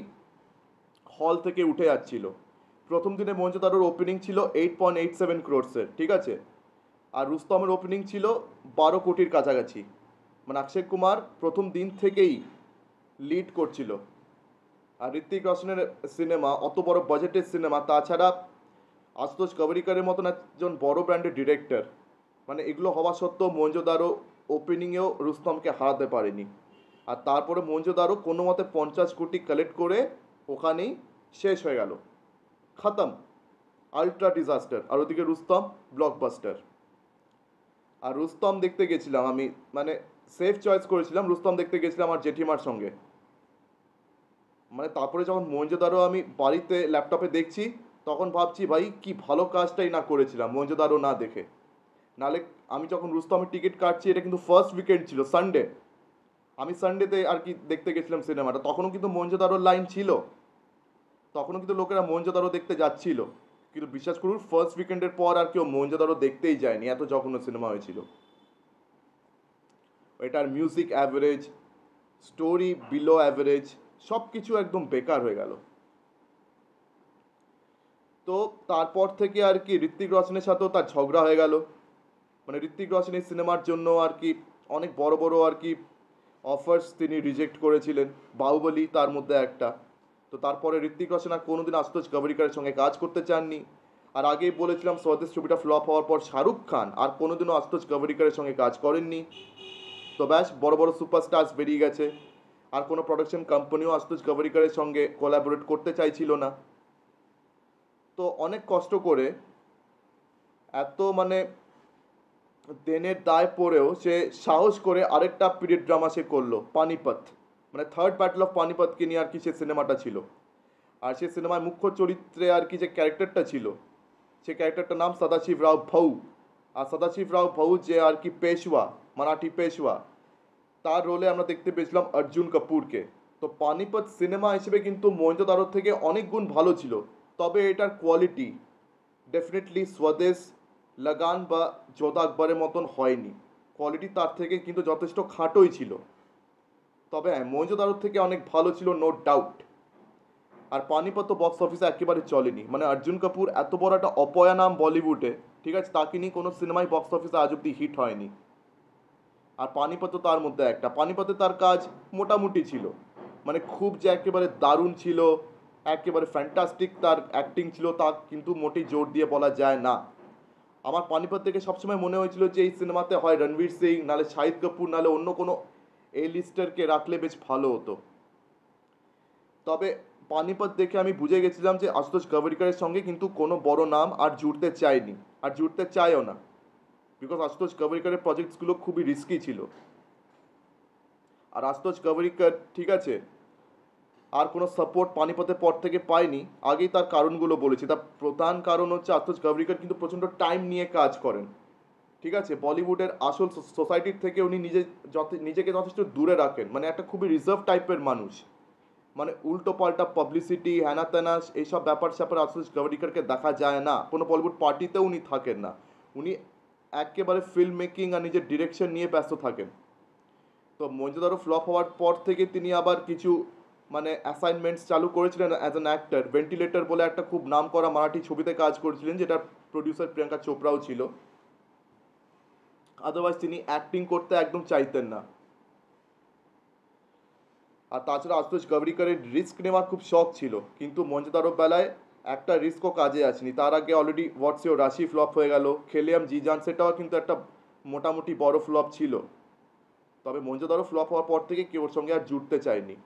হল থেকে উঠে যাচ্ছিল। প্রথম দিনে মঞ্জুদারোর ওপেনিং ছিল 8.87 crores-এর, ঠিক আছে। আর রুস্তমের ওপেনিং ছিল 12 কোটির কাছাকাছি। মানে অক্ষয় কুমার প্রথম দিন থেকেই লিড করছিল। আর ঋত্বিক রোশনের সিনেমা, অত বড় বাজেটের সিনেমা, তাছাড়া আশুতোষ কাভারিকারের মতন একজন বড় ব্র্যান্ডের ডিরেক্টর, মানে এগুলো হওয়া সত্ত্বেও মঞ্জুদারো ওপেনিংয়েও রুস্তমকে হারাতে পারেনি। আর তারপরে মঞ্জুদারো কোনো মতে 50 কোটি কালেক্ট করে ওখানেই শেষ হয়ে গেল, খতম, আল্ট্রা ডিজাস্টার। আর ওদিকে রুস্তম ব্লকবাস্টার। আর রুস্তম দেখতে গেছিলাম আমি, মানে সেফ চয়েস করেছিলাম, রুস্তম দেখতে গেছিলাম আমার জেঠিমার সঙ্গে। মানে তারপরে যখন মঞ্জুদারো আমি বাড়িতে ল্যাপটপে দেখছি, তখন ভাবছি ভাই কি ভালো কাজটাই না করেছিলাম মঞ্জুদারো না দেখে। নাহলে আমি যখন রুস্তমের টিকিট কাটছি, এটা কিন্তু ফার্স্ট উইকেন্ড ছিল, সানডে। আমি সানডেতে আর কি দেখতে গেছিলাম সিনেমাটা, তখনও কিন্তু মঞ্জুদারোর লাইন ছিল, তখনও কিন্তু লোকেরা মঞ্জুদারো দেখতে যাচ্ছিল। কিন্তু বিশ্বাস করুন ফার্স্ট উইকেন্ডের পর আর কেউ মঞ্জুদারো দেখতেই যায়নি, এত জঘন্য সিনেমা হয়েছিল। এটার music average, story below average, সব কিছু একদম বেকার হয়ে গেল। তো তারপর থেকে আর কি ঋত্বিক রোশনের সাথেও তার ঝগড়া হয়ে গেল। মানে ঋত্বিক রোশন এই সিনেমার জন্য আর কি অনেক বড় বড় আর কি অফার্স তিনি রিজেক্ট করেছিলেন, বাহুবলী তার মধ্যে একটা। তো তারপরে ঋত্বিক রোশন আর কোনোদিন আশুতোষ কাভারিকারের সঙ্গে কাজ করতে চাননি। আর আগেই বলেছিলাম স্বদেশ ছবিটা ফ্লপ হওয়ার পর শাহরুখ খান আর কোনোদিনও আশুতোষ কাভারিকারের সঙ্গে কাজ করেননি। তো ব্যাস, বড় বড় সুপারস্টার্স বেরিয়ে গেছে, আর কোনো প্রোডাকশন কোম্পানিও আশুতোষ কাভারিকারের সঙ্গে কোলাবোরেট করতে চাইছিল না। তো অনেক কষ্ট করে, এত মানে দেনের দায় পড়েও সে সাহস করে আরেকটা পিরিয়ড ড্রামা সে করলো, পানিপথ। মানে থার্ড ব্যাটল অফ পানিপথকে নিয়ে আর কি সে সিনেমাটা ছিল। আর সে সিনেমায় মুখ্য চরিত্রে আর কি যে ক্যারেক্টারটা ছিল, সে ক্যারেক্টারটার নাম সদাশিব রাও ভাউ। আর সদাশিব রাও ভাউ যে আর কি পেশওয়া, মারাঠি পেশওয়া, তার রোলে আমরা দেখতে পেয়েছিলাম অর্জুন কাপুরকে। তো পানিপথ সিনেমা হিসেবে কিন্তু মঞ্জুদারোর থেকে অনেক গুণ ভালো ছিল, তবে এটার কোয়ালিটি ডেফিনেটলি স্বদেশ, লাগান বা যোধা আকবরের মতন হয়নি। কোয়ালিটি তার থেকে কিন্তু যথেষ্ট খাটোই ছিল। তবে হ্যাঁ, মহেঞ্জোদারোর থেকে অনেক ভালো ছিল, নো ডাউট। আর পানিপত তো বক্স অফিসে একেবারে চলেনি, মানে অর্জুন কাপুর এত বড় একটা অপয়া নাম বলিউডে, ঠিক আছে, তাকে নিয়ে কোনো সিনেমাই বক্স অফিসে আজ অব্দি হিট হয়নি। আর পানিপত তার মধ্যে একটা। পানিপতে তার কাজ মোটামুটি ছিল, মানে খুব যে একেবারে দারুণ ছিল, একেবারে ফ্যান্টাস্টিক তার অ্যাক্টিং ছিল, তা কিন্তু মোটেই জোর দিয়ে বলা যায় না। আমার পানিপত থেকে সবসময় মনে হয়েছিল যে এই সিনেমাতে হয় রণবীর সিং, নাহলে শাহিদ কাপুর, নাহলে অন্য কোনো এই লিস্টারকে রাখলে বেশ ভালো হতো। তবে পানিপত দেখে আমি বুঝে গেছিলাম যে আশুতোষ গভরিকরের সঙ্গে কিন্তু কোনো বড় নাম আর জুড়তে চায়নি, আর জুড়তে চায়ও না, বিকজ আশুতোষ গভরিকরের প্রজেক্টসগুলো খুবই রিস্কি ছিল। আর আশুতোষ গভরিকর, ঠিক আছে, আর কোনো সাপোর্ট পানিপতের পর থেকে পায়নি। আগেই তার কারণগুলো বলেছি। তার প্রধান কারণ হচ্ছে আশুতোষ গভরিকর কিন্তু প্রচণ্ড টাইম নিয়ে কাজ করেন, ঠিক আছে। বলিউডের আসল সোসাইটির থেকে উনি নিজেকে যথেষ্ট দূরে রাখেন, মানে একটা খুবই রিজার্ভ টাইপের মানুষ, মানে উল্টো পাল্টা পাবলিসিটি, হ্যানা ত্যানা, এইসব ব্যাপার স্যাপার আশুতোষ গভরিকরকে দেখা যায় না। কোনো বলিউড পার্টিতেও উনি থাকেন না, উনি একেবারে ফিল্ম মেকিং আর নিজের ডিরেকশন নিয়ে ব্যস্ত থাকেন। তো মহেঞ্জোদারো ফ্লপ হওয়ার পর থেকে তিনি আবার কিছু মানে অ্যাসাইনমেন্টস চালু করেছিলেন অ্যাজ অ্যান অ্যাক্টর। ভেন্টিলেটর বলে একটা খুব নাম করা মারাঠি ছবিতে কাজ করেছিলেন, যেটা প্রডিউসার প্রিয়াঙ্কা চোপড়াও ছিল। আদারওয়াইজ তিনি অ্যাক্টিং করতে একদম চাইতেন না। আর তাছাড়া আশুতোষ গভরিকরের রিস্ক নেওয়ার খুব শখ ছিল, কিন্তু মহেঞ্জোদারোর বেলায় একটা রিস্কও কাজে আসেনি। তার আগে অলরেডি হোয়াটস ইওর রাশি ফ্লপ হয়ে গেল, খেলিয়াম জি জান সেটাও কিন্তু একটা মোটামুটি বড় ফ্লপ ছিল। তবে মহেঞ্জোদারো ফ্লপ হওয়ার পর থেকে কেউ ওর সঙ্গে আর জুড়তে চায়নি।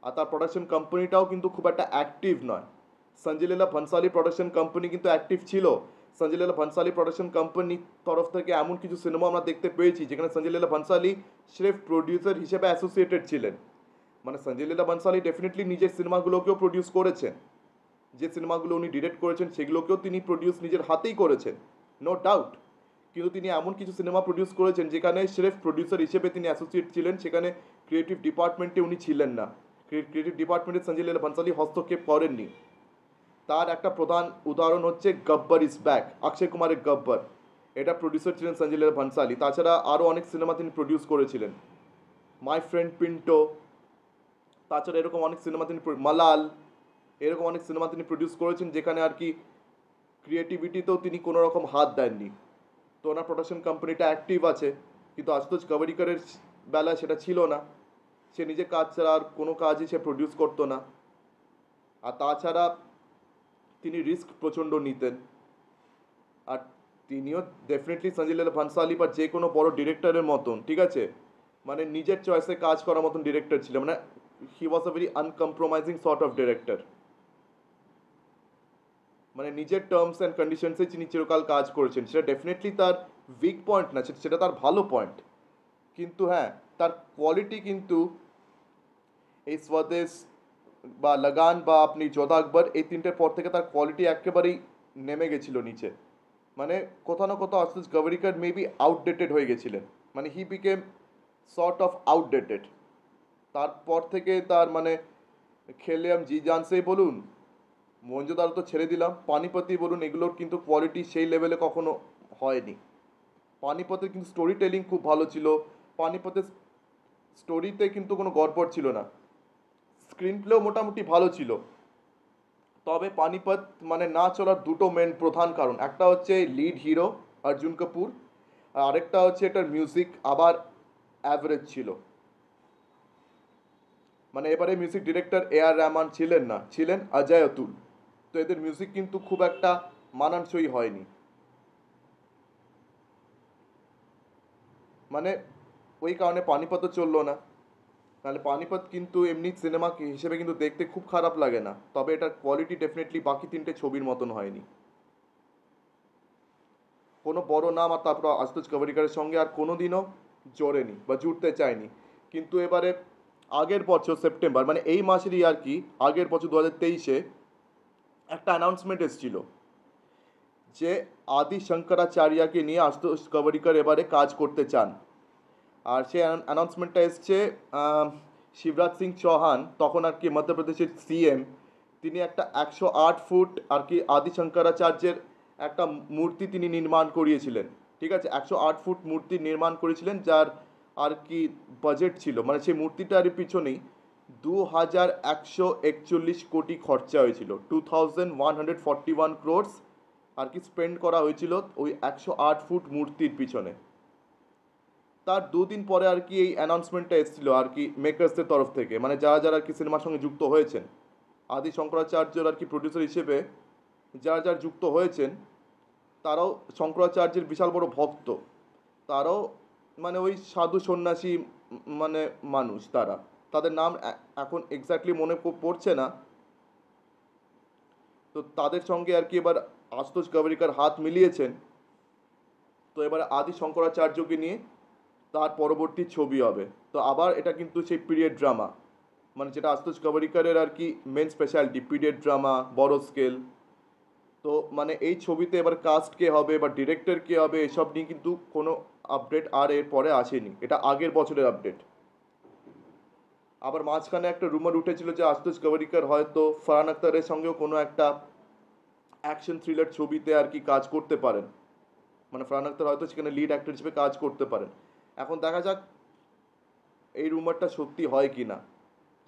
আর তার প্রোডাকশন কোম্পানিটাও কিন্তু খুব একটা অ্যাক্টিভ নয়। সঞ্জয় লীলা ভনসালী প্রোডাকশন কোম্পানি কিন্তু অ্যাক্টিভ ছিল। সঞ্জয় লীলা ভনসালী প্রোডাকশন কোম্পানির তরফ থেকে এমন কিছু সিনেমা আমরা দেখতে পেয়েছি যেখানে সঞ্জয় লীলা ভনসালী স্রেফ প্রডিউসার হিসেবে অ্যাসোসিয়েটেড ছিলেন। মানে সঞ্জয় লীলা ভনসালী ডেফিনেটলি নিজের সিনেমাগুলোকেও প্রডিউস করেছেন, যে সিনেমাগুলো উনি ডিরেক্ট করেছেন সেগুলোকেও তিনি প্রডিউস নিজের হাতেই করেছেন, নো ডাউট। কিন্তু তিনি এমন কিছু সিনেমা প্রডিউস করেছেন যেখানে স্রেফ প্রডিউসার হিসেবে তিনি অ্যাসোসিয়েট ছিলেন, সেখানে ক্রিয়েটিভ ডিপার্টমেন্টে উনি ছিলেন না। ক্রিয়েটিভ ডিপার্টমেন্টে সঞ্জয় লীলা ভনসালী হস্তক্ষেপ করেননি। তার একটা প্রধান উদাহরণ হচ্ছে গব্বর ইজ ব্যাক, অক্ষয় কুমারের গব্বর। এটা প্রডিউসার ছিলেন সঞ্জয় লীলা ভনসালী। তাছাড়া আরও অনেক সিনেমা তিনি প্রডিউস করেছিলেন, মাই ফ্রেন্ড পিন্টো, তাছাড়া এরকম অনেক সিনেমা তিনি, মালাল, এরকম অনেক সিনেমা তিনি প্রডিউস করেছেন যেখানে আর কি ক্রিয়েটিভিটিতেও তিনি কোনো রকম হাত দেননি। তো ওনার প্রোডাকশন কোম্পানিটা অ্যাক্টিভ আছে, কিন্তু আশুতোষ গভরিকরের বেলায় সেটা ছিল না। সে নিজের কাজ ছাড়া আর কোনো কাজই সে প্রডিউস করতো না। আর তাছাড়া তিনি রিস্ক প্রচণ্ড নিতেন। আর তিনিও ডেফিনেটলি সঞ্জয় লীলা ভনসালী বা যে কোনো বড় ডিরেক্টরের মতন, ঠিক আছে, মানে নিজের চয়েসে কাজ করার মতন ডিরেক্টর ছিল। মানে he was a very uncompromising sort of director. মানে নিজের টার্মস অ্যান্ড কন্ডিশনসে তিনি চিরকাল কাজ করেছেন। সেটা ডেফিনেটলি তার উইক পয়েন্ট না, সেটা তার ভালো পয়েন্ট। কিন্তু হ্যাঁ, তার কোয়ালিটি কিন্তু এই স্বদেশ বা লাগান বা আপনি যোধা আকবর, এই তিনটের পর থেকে তার কোয়ালিটি একেবারেই নেমে গেছিল নিচে। মানে কোথাও না কোথাও আশুতোষ গভরিকর মেবি আউটডেটেড হয়ে গেছিলেন, মানে he became sort of outdated. তারপর থেকে তার মানে খেলিয়াম জি জানসেই বলুন, মহেঞ্জোদারো তো ছেড়ে দিলাম, পানিপতি বলুন, এগুলোর কিন্তু কোয়ালিটি সেই লেভেলে কখনো হয়নি। পানিপতের কিন্তু স্টোরি টেলিং খুব ভালো ছিল, পানিপতের স্টোরিতে কিন্তু কোনো গড়বড় ছিল না, স্ক্রিন প্লেও মোটামুটি ভালো ছিল। তবে পানিপত মানে না চলার দুটো মেন প্রধান কারণ, একটা হচ্ছে লিড হিরো অর্জুন কাপুর, আর আরেকটা হচ্ছে এটার মিউজিক আবার অ্যাভারেজ ছিল। মানে এবারে মিউজিক ডিরেক্টর আর রহমান ছিলেন না, ছিলেন অজয় অতুল। তো এদের মিউজিক কিন্তু খুব একটা মানানসই হয়নি। মানে ওই কারণে পানিপতও চললো না। নাহলে পানিপত কিন্তু এমনি সিনেমা হিসেবে কিন্তু দেখতে খুব খারাপ লাগে না, তবে এটার কোয়ালিটি ডেফিনেটলি বাকি তিনটে ছবির মতন হয়নি। কোনো বড় নাম আর তারপর আশুতোষ গভরিকরের সঙ্গে আর কোনো দিনও জোড়েনি বা জুড়তে চায়নি। কিন্তু এবারে আগের বছর সেপ্টেম্বর, মানে এই মাসেরই আর কি, আগের বছর 2023-এ একটা অ্যানাউন্সমেন্ট এসেছিল যে আদি শঙ্করাচার্যকে নিয়ে আশুতোষ গভরিকর এবারে কাজ করতে চান। আর সেই অ্যানাউন্সমেন্টটা এসছে শিবরাজ সিং চৌহান, তখন আর কি মধ্যপ্রদেশের সিএম, তিনি একটা 108 ফুট আর কি আদি শঙ্করাচার্যের একটা মূর্তি তিনি নির্মাণ করিয়েছিলেন। ঠিক আছে, 108 ফুট মূর্তি নির্মাণ করেছিলেন, যার আর কি বাজেট ছিল, মানে সেই মূর্তিটার পিছনেই 2141 কোটি খরচা হয়েছিল, 2141 crores আর কি স্পেন্ড করা হয়েছিল ওই 108 ফুট মূর্তির পিছনে। তার দুদিন পরে আর কি এই অ্যানাউন্সমেন্টটা এসেছিল আর কি মেকার্সদের তরফ থেকে, মানে যারা যারা আর কি সিনেমার সঙ্গে যুক্ত হয়েছেন, আদি শঙ্করাচার্যর আর কি প্রডিউসার হিসেবে যারা যারা যুক্ত হয়েছেন, তারাও শঙ্করাচার্যের বিশাল বড় ভক্ত, তারাও মানে ওই সাধু সন্ন্যাসী মানে মানুষ, তাদের নাম এখন এক্স্যাক্টলি মনে পড়ছে না। তো তাদের সঙ্গে আর কি এবার আশুতোষ গভরিকার হাত মিলিয়েছেন। তো এবার আদি শঙ্করাচার্যকে নিয়ে তার পরবর্তী ছবি হবে। তো আবার এটা কিন্তু সেই পিরিয়ড ড্রামা, মানে যেটা আশুতোষ গভরিকারের আর কি মেন স্পেশালিটি, পিরিয়ড ড্রামা, বড় স্কেল। তো মানে এই ছবিতে এবার কাস্ট কে হবে বা ডিরেক্টর কে হবে এসব নিয়ে কিন্তু কোনো আপডেট আর এর পরে আসেনি, এটা আগের বছরের আপডেট। আবার মাঝখানে একটা রুমার উঠেছিল যে আশুতোষ গভরিকার হয়তো ফারহান আখতারের সঙ্গেও কোনো একটা অ্যাকশন থ্রিলার ছবিতে আর কি কাজ করতে পারেন, মানে ফারহান আখতার হয়তো সেখানে লিড অ্যাক্টর হিসেবে কাজ করতে পারেন। এখন দেখা যাক এই রুমারটা সত্যি হয় কি না।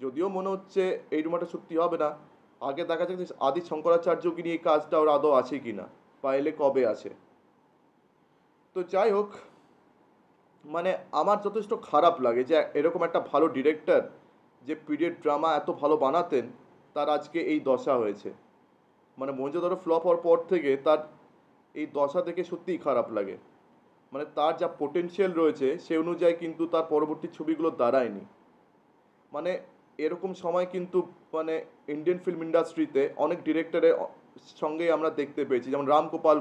যদিও মনে হচ্ছে এই রুমারটা সত্যি হবে না, আগে দেখা যাক যে আদি শঙ্করাচার্যকে নিয়ে এই কাজটা ওর আদৌ আছে কি না, বা এলে কবে আছে। তো যাই হোক, মানে আমার যথেষ্ট খারাপ লাগে যে এরকম একটা ভালো ডিরেক্টর যে পিরিয়ড ড্রামা এত ভালো বানাতেন, তার আজকে এই দশা হয়েছে। মানে মহেঞ্জোদারো ফ্লপ হওয়ার পর থেকে তার এই দশা দেখে সত্যিই খারাপ লাগে। মানে তার যা পোটেনশিয়াল রয়েছে সে অনুযায়ী কিন্তু তার পরবর্তী ছবিগুলো দাঁড়ায়নি। মানে এরকম সময় কিন্তু মানে ইন্ডিয়ান ফিল্ম ইন্ডাস্ট্রিতে অনেক ডিরেক্টরের সঙ্গেই আমরা দেখতে পেয়েছি, যেমন রামগোপাল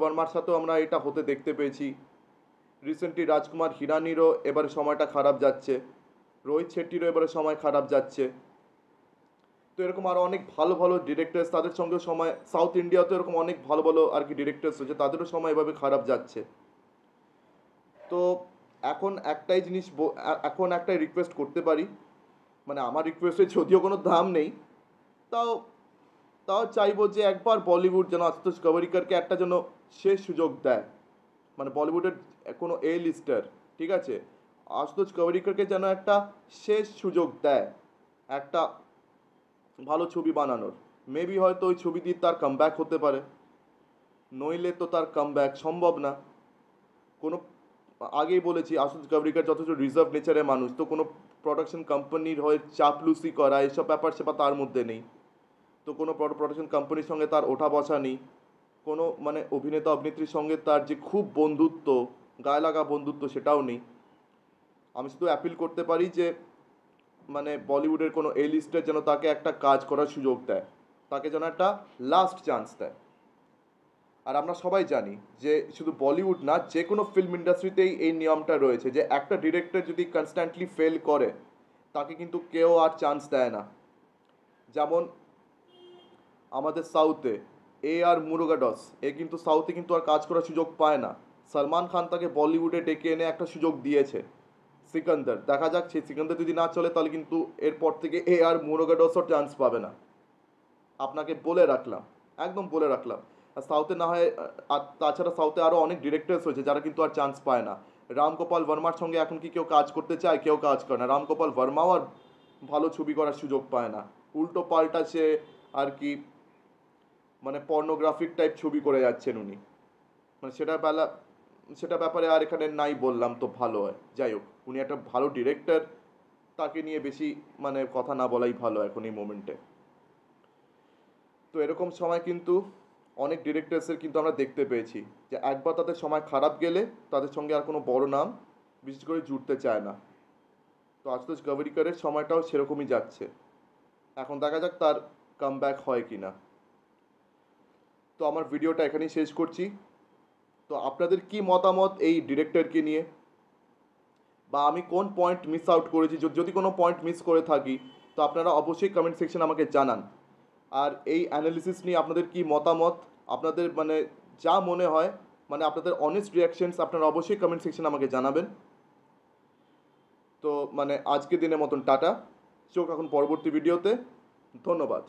ভার্মার সাথেও আমরা এটা হতে দেখতে পেয়েছি। রিসেন্টলি রাজকুমার হিরানিরও এবারে সময়টা খারাপ যাচ্ছে, রোহিত শেট্টিরও এবারে সময় খারাপ যাচ্ছে। তো এরকম আরও অনেক ভালো ভালো ডিরেক্টরস, তাদের সঙ্গেও সময়, সাউথ ইন্ডিয়াতে এরকম অনেক ভালো ভালো আর কি ডিরেক্টরস রয়েছে, তাদেরও সময় এভাবে খারাপ যাচ্ছে। তো এখন একটাই জিনিস এখন একটাই রিকোয়েস্ট করতে পারি, মানে আমার রিকোয়েস্টের যদিও কোনো দাম নেই, তাও তাও চাইবো যে একবার বলিউড যেন আশুতোষ গভরিকারকে একটা যেন শেষ সুযোগ দেয়। মানে বলিউডের কোনো এ লিস্টার, ঠিক আছে, আশুতোষ গভরিকারকে যেন একটা শেষ সুযোগ দেয় একটা ভালো ছবি বানানোর। মেবি হয়তো ওই ছবি দিয়ে তার কামব্যাক হতে পারে, নইলে তো তার কামব্যাক সম্ভব না। কোনো, আগেই বলেছি আশুতোষ গভরিকার যথেষ্ট রিজার্ভ নেচারের মানুষ, তো কোনো প্রোডাকশন কোম্পানির হয়ে চাপলুসি করা এসব ব্যাপার সেপার তার মধ্যে নেই। তো কোনো প্রোডাকশন কোম্পানির সঙ্গে তার ওঠা বসা নেই, কোনো মানে অভিনেতা অভিনেত্রীর সঙ্গে তার যে খুব বন্ধুত্ব, গায়ে লাগা বন্ধুত্ব, সেটাও নেই। আমি শুধু অ্যাপিল করতে পারি যে মানে বলিউডের কোনো এ লিস্টের যেন তাকে একটা কাজ করার সুযোগ দেয়, তাকে যেন একটা লাস্ট চান্স দেয়। আর আমরা সবাই জানি যে শুধু বলিউড না, যে কোনো ফিল্ম ইন্ডাস্ট্রিতেই এই নিয়মটা রয়েছে যে একটা ডিরেক্টর যদি কনস্ট্যান্টলি ফেল করে তাকে কিন্তু কেউ আর চান্স দেয় না। যেমন আমাদের সাউথে আর মুরুগাডস, এ কিন্তু সাউথে কিন্তু আর কাজ করার সুযোগ পায় না। সলমান খান তাকে বলিউডে ডেকে এনে একটা সুযোগ দিয়েছে, সিকান্দার। দেখা যাক সেই সিকান্দার যদি না চলে তাহলে কিন্তু এরপর থেকে আর মুরুগাডসও চান্স পাবে না, আপনাকে বলে রাখলাম, একদম বলে রাখলাম। আর সাউথে না হয়, আর তাছাড়া সাউথে আরও অনেক ডিরেক্টরস হয়েছে যারা কিন্তু আর চান্স পায় না। রামগোপাল ভার্মার সঙ্গে এখন কি কেউ কাজ করতে চায়? কেউ কাজ করে না। রামগোপাল ভার্মাও আর ভালো ছবি করার সুযোগ পায় না, উল্টো পাল্টা সে আর কি মানে পর্নোগ্রাফিক টাইপ ছবি করে যাচ্ছেন উনি। মানে সেটা ব্যাপারে আর এখানে নাই বললাম তো ভালো হয়। যাই হোক, উনি একটা ভালো ডিরেক্টর, তাকে নিয়ে বেশি মানে কথা না বলাই ভালো এখন এই মোমেন্টে। তো এরকম সময় কিন্তু অনেক ডিরেক্টরসের কিন্তু আমরা দেখতে পেয়েছি যে একবার তাদের সময় খারাপ গেলে তাদের সঙ্গে আর কোনো বড় নাম বিশেষ করে জুড়তে চায় না। তো আশুতোষ গভরিকারের সময়টাও সেরকমই যাচ্ছে, এখন দেখা যাক তার কামব্যাক হয় কি না। তো আমার ভিডিওটা এখানেই শেষ করছি। তো আপনাদের কি মতামত এই ডিরেক্টরকে নিয়ে, বা আমি কোন পয়েন্ট মিস আউট করেছি? যদি কোনো পয়েন্ট মিস করে থাকি তো আপনারা অবশ্যই কমেন্ট সেকশন আমাকে জানান। আর এই অ্যানালিসিস নিয়ে আপনাদের কি মতামত, আপনাদের মানে যা মনে হয়, মানে আপনাদের অনেস্ট রিয়াকশনস আপনারা অবশ্যই কমেন্ট সেকশন আমাকে জানাবেন। তো মানে আজকে দিনের মতন টাটা, চোখ এখন পরবর্তী ভিডিওতে। ধন্যবাদ।